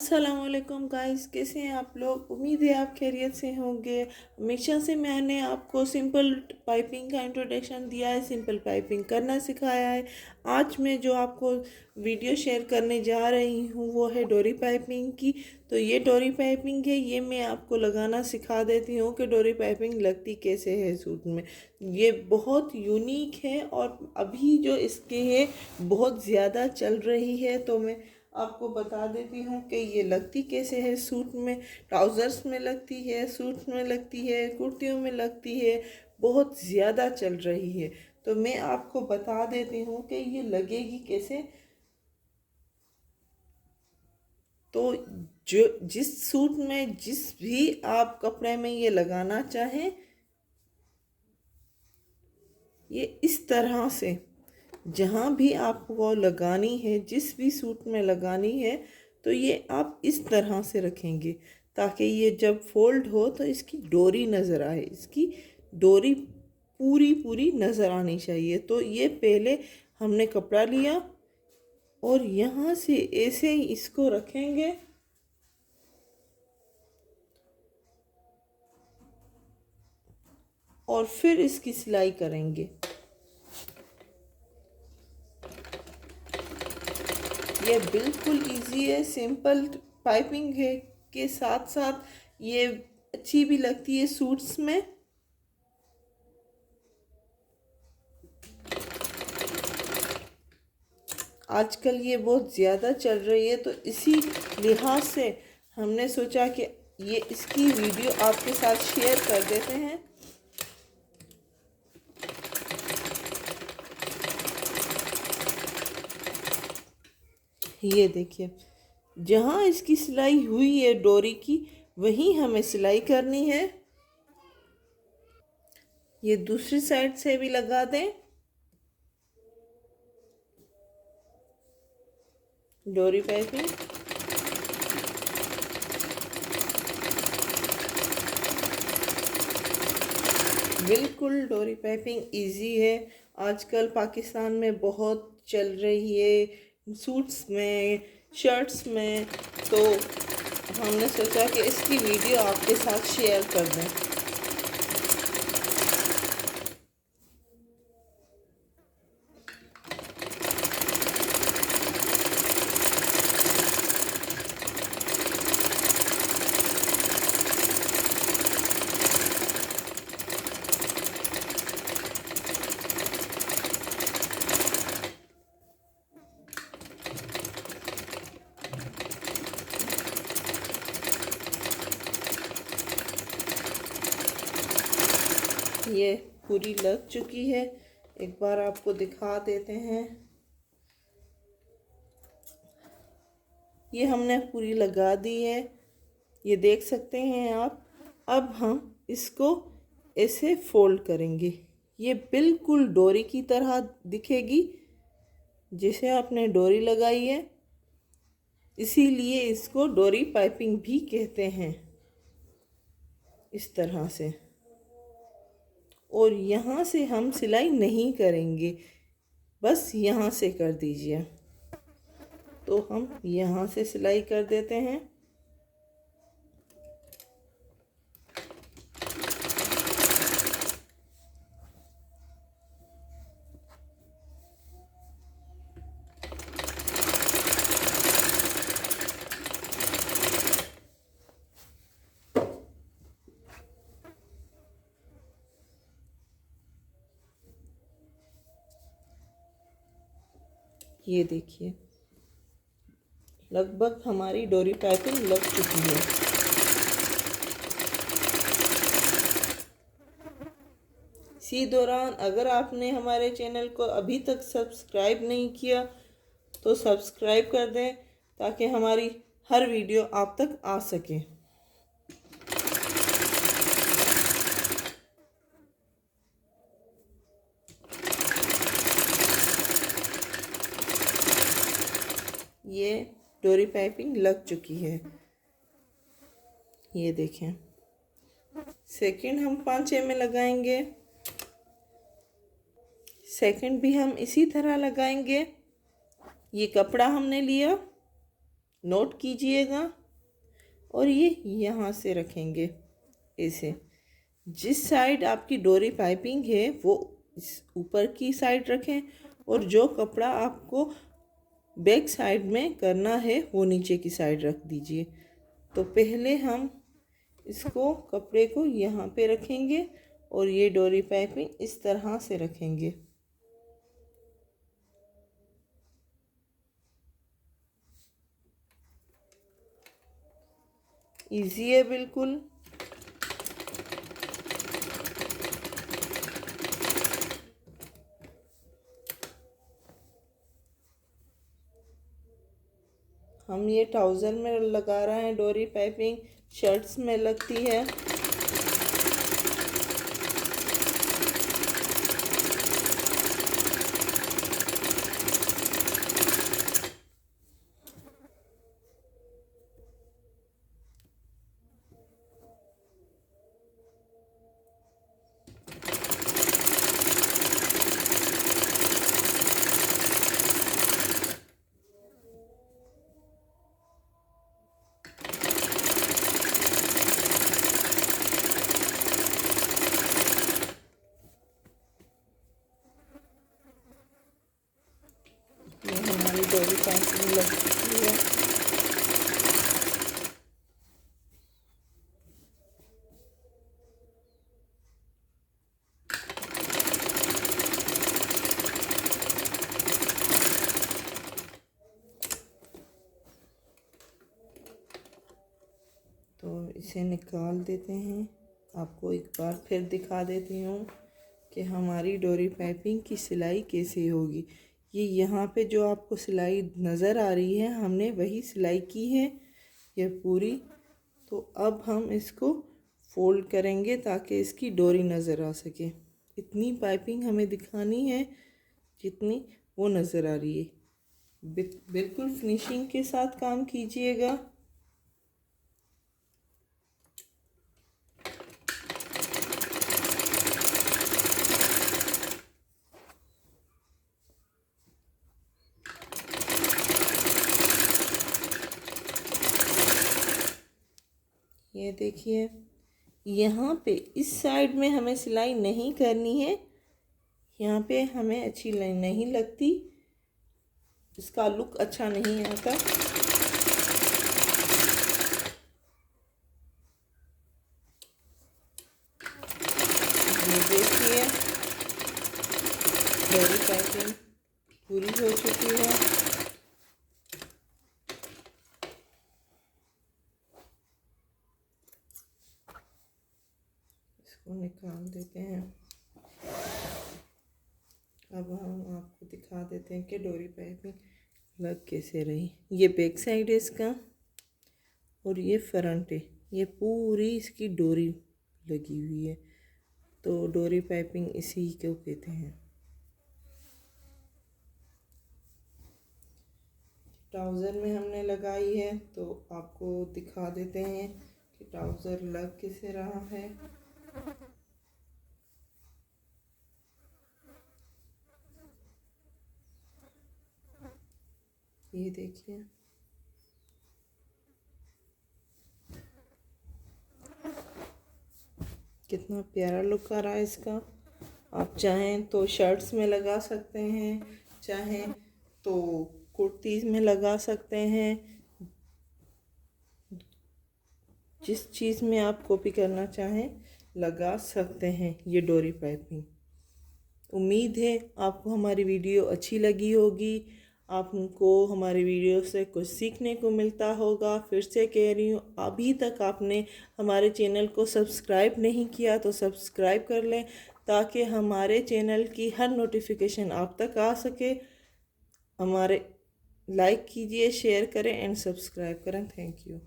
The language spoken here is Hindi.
अस्सलामुअलैकुम गाइस, कैसे हैं आप लोग। उम्मीद है आप खैरियत से होंगे। हमेशा से मैंने आपको सिंपल पाइपिंग का इंट्रोडक्शन दिया है, सिंपल पाइपिंग करना सिखाया है। आज मैं जो आपको वीडियो शेयर करने जा रही हूँ वो है डोरी पाइपिंग की। तो ये डोरी पाइपिंग है, ये मैं आपको लगाना सिखा देती हूँ कि डोरी पाइपिंग लगती कैसे है सूट में। ये बहुत यूनिक है और अभी जो इसके है बहुत ज़्यादा चल रही है। तो मैं आपको बता देती हूँ कि ये लगती कैसे है सूट में। ट्राउज़र्स में लगती है, सूट में लगती है, कुर्तियों में लगती है, बहुत ज़्यादा चल रही है। तो मैं आपको बता देती हूँ कि ये लगेगी कैसे। तो जो जिस सूट में जिस भी आप कपड़े में ये लगाना चाहें, ये इस तरह से जहाँ भी आपको लगानी है, जिस भी सूट में लगानी है, तो ये आप इस तरह से रखेंगे ताकि ये जब फोल्ड हो तो इसकी डोरी नज़र आए। इसकी डोरी पूरी पूरी नज़र आनी चाहिए। तो ये पहले हमने कपड़ा लिया और यहाँ से ऐसे ही इसको रखेंगे और फिर इसकी सिलाई करेंगे। ये बिल्कुल इजी है, सिंपल पाइपिंग है के साथ साथ ये अच्छी भी लगती है सूट्स में। आजकल ये बहुत ज़्यादा चल रही है, तो इसी लिहाज से हमने सोचा कि ये इसकी वीडियो आपके साथ शेयर कर देते हैं। ये देखिए, जहाँ इसकी सिलाई हुई है डोरी की, वहीं हमें सिलाई करनी है। ये दूसरी साइड से भी लगा दें डोरी पाइपिंग। बिल्कुल डोरी पाइपिंग इजी है। आजकल पाकिस्तान में बहुत चल रही है, सूट्स में, शर्ट्स में। तो हमने सोचा कि इसकी वीडियो आपके साथ शेयर कर दें। ये पूरी लग चुकी है, एक बार आपको दिखा देते हैं। ये हमने पूरी लगा दी है, ये देख सकते हैं आप। अब हम इसको ऐसे फोल्ड करेंगे, ये बिल्कुल डोरी की तरह दिखेगी जिसे आपने डोरी लगाई है, इसीलिए इसको डोरी पाइपिंग भी कहते हैं। इस तरह से, और यहाँ से हम सिलाई नहीं करेंगे, बस यहाँ से कर दीजिए। तो हम यहाँ से सिलाई कर देते हैं। ये देखिए, लगभग हमारी डोरी पाइपिंग लग चुकी है। इसी दौरान अगर आपने हमारे चैनल को अभी तक सब्सक्राइब नहीं किया तो सब्सक्राइब कर दें ताकि हमारी हर वीडियो आप तक आ सके। ये डोरी पाइपिंग लग चुकी है, ये देखें। सेकंड हम 5 में लगाएंगे, सेकंड भी हम इसी तरह लगाएंगे। ये कपड़ा हमने लिया, नोट कीजिएगा। और ये यहाँ से रखेंगे ऐसे। जिस साइड आपकी डोरी पाइपिंग है वो इस ऊपर की साइड रखें, और जो कपड़ा आपको बैक साइड में करना है वो नीचे की साइड रख दीजिए। तो पहले हम इसको कपड़े को यहाँ पे रखेंगे और ये डोरी पाइपिंग इस तरह से रखेंगे। इजी है बिल्कुल। हम ये ट्राउज़र में लगा रहे हैं डोरी पाइपिंग, शर्ट्स में लगती है। ये हमारी डोरी पाइपिंग लग चुकी है। तो इसे निकाल देते हैं। आपको एक बार फिर दिखा देती हूँ कि हमारी डोरी पाइपिंग की सिलाई कैसे होगी। ये यहाँ पे जो आपको सिलाई नज़र आ रही है, हमने वही सिलाई की है ये पूरी। तो अब हम इसको फोल्ड करेंगे ताकि इसकी डोरी नज़र आ सके। इतनी पाइपिंग हमें दिखानी है जितनी वो नज़र आ रही है। बिल्कुल फिनिशिंग के साथ काम कीजिएगा। ये देखिए, यहाँ पे इस साइड में हमें सिलाई नहीं करनी है। यहाँ पे हमें अच्छी नहीं लगती, इसका लुक अच्छा नहीं आता। ये देखिए, डोरी पाइपिंग पूरी हो चुकी है। इसको निकाल देते हैं। अब हम आपको दिखा देते हैं कि डोरी पाइपिंग लग कैसे रही। ये बैक साइड है इसका और ये फ्रंट है। ये पूरी इसकी डोरी लगी हुई है। तो डोरी पाइपिंग इसी को कहते हैं। ट्राउज़र में हमने लगाई है, तो आपको दिखा देते हैं कि ट्राउज़र लग कैसे रहा है। ये देखिए, कितना प्यारा लुक आ रहा है इसका। आप चाहें तो शर्ट्स में लगा सकते हैं, चाहें तो कुर्तीज़ में लगा सकते हैं। जिस चीज़ में आप कॉपी करना चाहें लगा सकते हैं ये डोरी पाइपिंग। उम्मीद है आपको हमारी वीडियो अच्छी लगी होगी। आपको हमारी वीडियो से कुछ सीखने को मिलता होगा। फिर से कह रही हूँ, अभी तक आपने हमारे चैनल को सब्सक्राइब नहीं किया तो सब्सक्राइब कर लें, ताकि हमारे चैनल की हर नोटिफिकेशन आप तक आ सके। हमारे लाइक कीजिए, शेयर करें एंड सब्सक्राइब करें। Thank you.